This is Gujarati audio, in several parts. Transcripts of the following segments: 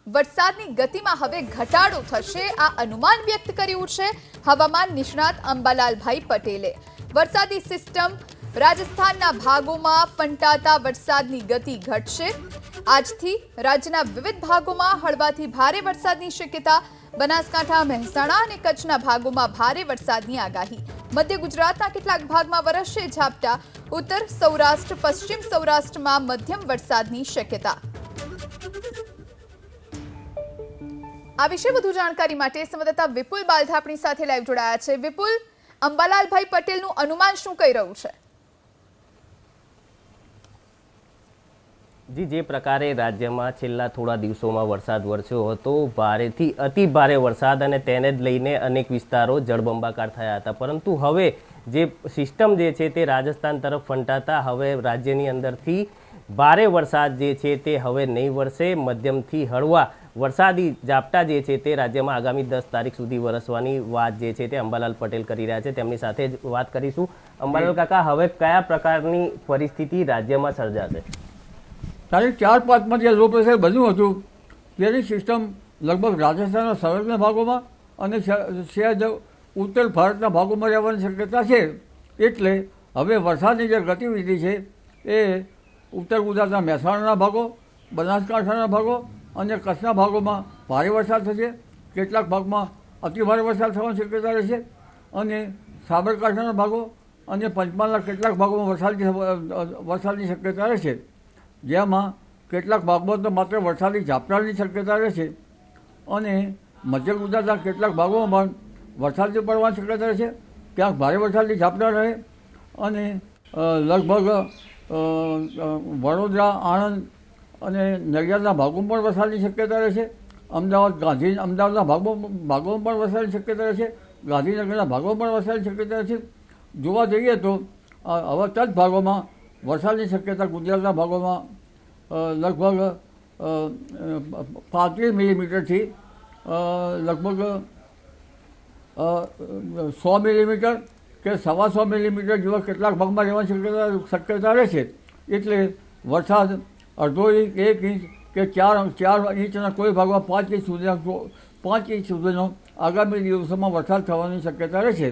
વરસાદની ગતિમાં હવે ઘટાડો થશે આ અનુમાન વ્યક્ત કર્યું છે હવામાન નિષ્ણાત અંબાલાલભાઈ પટેલે। વરસાદી સિસ્ટમ રાજસ્થાનના ભાગોમાં ફંટાતા વરસાદની ગતિ ઘટશે। આજથી રાજ્યના વિવિધ ભાગોમાં હળવાથી ભારે વરસાદની શક્યતા। બનાસકાંઠા, મહેસાણા અને કચ્છના ભાગોમાં ભારે વરસાદની આગાહી। મધ્ય ગુજરાતના કેટલાક ભાગમાં વરસશે ઝાપટા। ઉત્તર સૌરાષ્ટ્ર, પશ્ચિમ સૌરાષ્ટ્રમાં મધ્યમ વરસાદની શક્યતા। આ વિશે વધુ જાણકારી માટે સંવાદદાતા વિપુલ બાલધા આપણી સાથે લાઈવ જોડાયા છે। વિપુલ, અંબાલાલભાઈ પટેલનું અનુમાન શું કહી રહ્યું છે? જી, જે પ્રકારે રાજ્યમાં છેલ્લા થોડા દિવસોમાં વરસાદ વરસ્યો હતો, ભારેથી અતિ ભારે વરસાદ, અને તેને જ લઈને અનેક વિસ્તારો જળબંબાકાર થયા હતા, પરંતુ હવે જે સિસ્ટમ જે છે તે રાજસ્થાન તરફ ફંટાતા હવે રાજ્યની અંદરથી ભારે વરસાદ જે છે તે હવે નહીં વરસે। મધ્યમથી હળવા વરસાદી ઝાપટા જે છે તે રાજ્યમાં આગામી 10 તારીખ સુધી વરસવાની વાત જે છે તે અંબાલાલ પટેલ કરી રહ્યા છે। તેમની સાથે જ વાત કરીશું। અંબાલાલ કાકા, હવે કયા પ્રકારની પરિસ્થિતિ રાજ્યમાં સર્જાશે? તારીખ 4-5માં જે લો પ્રેશર બન્યું હતું તેની સિસ્ટમ લગભગ રાજસ્થાનના સંલગ્ન ભાગોમાં અને સહેજ ઉત્તર ભારતના ભાગોમાં રહેવાની શક્યતા છે। એટલે હવે વરસાદની જે ગતિવિધિ છે એ ઉત્તર ગુજરાતના મહેસાણાના ભાગો, બનાસકાંઠાના ભાગો અને કચ્છના ભાગોમાં ભારે વરસાદ થશે। કેટલાક ભાગમાં અતિભારે વરસાદ થવાની શક્યતા રહેશે અને સાબરકાંઠાના ભાગો અને પંચમહાલના કેટલાક ભાગોમાં વરસાદની શક્યતા રહેશે, જેમાં કેટલાક ભાગમાં તો માત્ર વરસાદી ઝાપટાની શક્યતા રહેશે અને મધ્ય ગુજરાતના કેટલાક ભાગોમાં પણ વરસાદ પડવાની શક્યતા રહેશે। ક્યાંક ભારે વરસાદની ઝાપટા રહે અને લગભગ વડોદરા, આણંદ અને નડિયાદના ભાગોમાં પણ વરસાદની શક્યતા રહેશે। અમદાવાદના ભાગોમાં પણ વરસાદની શક્યતા રહેશે। ગાંધીનગરના ભાગોમાં પણ વરસાદની શક્યતા રહેશે। જોવા જઈએ તો હવે તજ ભાગોમાં વરસાદની શક્યતા ગુજરાતના ભાગોમાં લગભગ 35 મિલીમીટરથી લગભગ 100 મિલીમીટર કે 125 મિલીમીટર જેવા કેટલાક ભાગમાં રહેવાની શક્યતા રહેશે। એટલે વરસાદ અડધો ઇંચ, 1 ઇંચ કે 4 ઇંચના કોઈ ભાગમાં 5 ઇંચ સુધીનો આગામી દિવસોમાં વરસાદ થવાની શક્યતા રહેશે।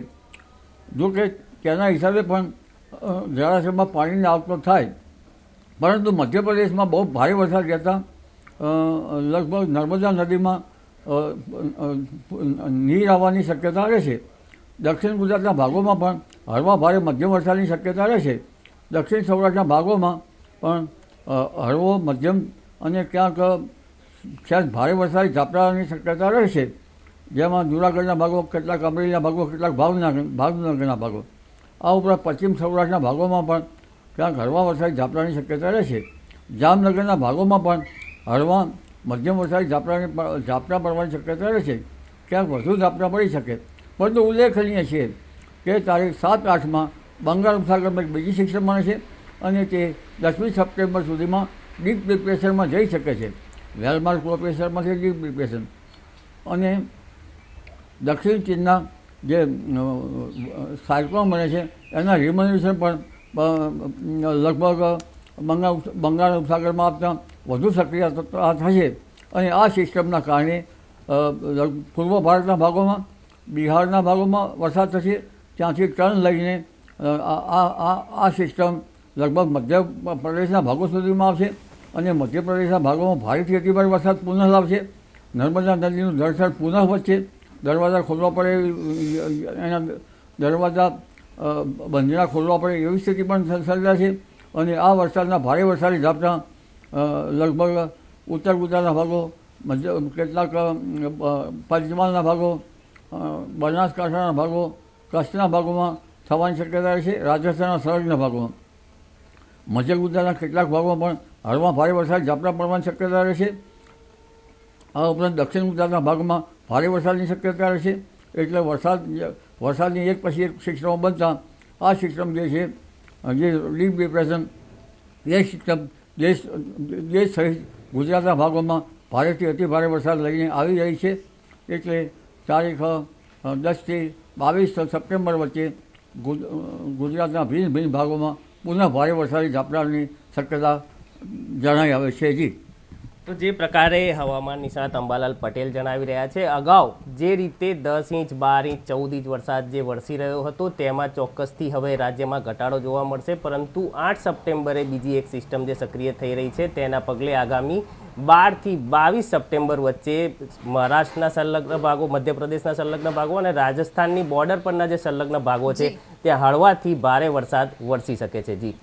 જોકે તેના હિસાબે પણ જળાશયમાં પાણીની આવક થાય, પરંતુ મધ્યપ્રદેશમાં બહુ ભારે વરસાદ રહેતા લગભગ નર્મદા નદીમાં નીર આવવાની શક્યતા રહેશે। દક્ષિણ ગુજરાતના ભાગોમાં પણ હળવા ભારે મધ્યમ વરસાદની શક્યતા રહેશે। દક્ષિણ સૌરાષ્ટ્રના ભાગોમાં પણ હળવો, મધ્યમ અને ક્યાંક સહેજ ભારે વરસાદી ઝાપટાની શક્યતા રહેશે, જેમાં જૂનાગઢના ભાગો, કેટલાક અમરેલીના ભાગો, કેટલાક ભાવનગરના ભાગો। આ ઉપરાંત પશ્ચિમ સૌરાષ્ટ્રના ભાગોમાં પણ ક્યાંક હળવા વરસાદી ઝાપટાની શક્યતા રહેશે। જામનગરના ભાગોમાં પણ હળવા મધ્યમ વરસાદી ઝાપટા પડવાની શક્યતા રહેશે। ક્યાંક વધુ ઝાપટા પડી શકે, પરંતુ ઉલ્લેખનીય છે કે તારીખ 7-8માં બંગાળ ઉપસાગરમાં એક બીજી સિસ્ટમ બને છે અને તે 10મી સપ્ટેમ્બર સુધીમાં ડીપ ડિપ્રેશનમાં જઈ શકે છે। વેલમાર્ક લો પ્રેશરમાંથી ડીપ ડિપ્રેશન અને દક્ષિણ ચીનના જે સાયક્લોન બને છે એના રિમોન્યુશન પણ લગભગ બંગાળ ઉપસાગરમાં આપતા વધુ સક્રિય થશે અને આ સિસ્ટમના કારણે પૂર્વ ભારતના ભાગોમાં, બિહારના ભાગોમાં વરસાદ થશે। ત્યાંથી ટર્ન લઈને આ સિસ્ટમ લગભગ મધ્ય પ્રદેશના ભાગો સુધીમાં આવશે અને મધ્યપ્રદેશના ભાગોમાં ભારેથી અતિભારે વરસાદ પુનઃ લાવશે। નર્મદા નદીનું જળસ્તર પુનઃ વધશે, દરવાજા ખોલવા પડે, એના દરવાજા બંધના ખોલવા પડે એવી સ્થિતિ પણ સર્જાશે અને આ વરસાદના ભારે વરસાદી ઝાપટા લગભગ ઉત્તર ગુજરાતના ભાગો, કેટલાક પંચમહાલના ભાગો, બનાસકાંઠાના ભાગો, કચ્છના ભાગોમાં થવાની શક્યતા રહેશે। રાજસ્થાનના સંલગ્ન ભાગોમાં, મધ્ય ગુજરાતના કેટલાક ભાગોમાં પણ હળવા ભારે વરસાદી ઝાપટા પડવાની શક્યતા રહેશે। આ ઉપરાંત દક્ષિણ ગુજરાતના ભાગમાં ભારે વરસાદની શક્યતા રહેશે। એટલે વરસાદની એક પછી એક સિસ્ટમો બનતા આ સિસ્ટમ જે છે, જે ડીપ ડિપ્રેશન, એ સિસ્ટમ દેશ સહિત ગુજરાતના ભાગોમાં ભારેથી અતિભારે વરસાદ લઈને આવી રહી છે। એટલે તારીખ 10થી 22 સપ્ટેમ્બર વચ્ચે ગુજરાતના ભિન્ન ભાગોમાં પુનઃ ભારે વરસાદી ઝાપટાની શક્યતા જણાઈ આવે છે। જી તો જે પ્રકારે હવામાન નિષ્ણાત અંબાલાલ પટેલ જણાવી રહ્યા છે, અગાઉ જે રીતે 10 ઇંચ 12 ઇંચ 14 ઇંચ વરસાદ જે વરસી રહ્યો હતો તેમાં ચોક્કસથી હવે રાજ્યમાં ઘટાડો જોવા મળશે, પરંતુ 8 સપ્ટેમ્બરે બીજી એક સિસ્ટમ જે સક્રિય થઈ રહી છે તેના પગલે આગામી 12 થી 22 સપ્ટેમ્બર વચ્ચે મહારાષ્ટ્રના સંલગ્ન ભાગો, મધ્યપ્રદેશના સંલગ્ન ભાગો અને રાજસ્થાનની બોર્ડર પરના જે સંલગ્ન ભાગો છે ત્યાં હળવાથી ભારે વરસાદ વરસી શકે છે. જી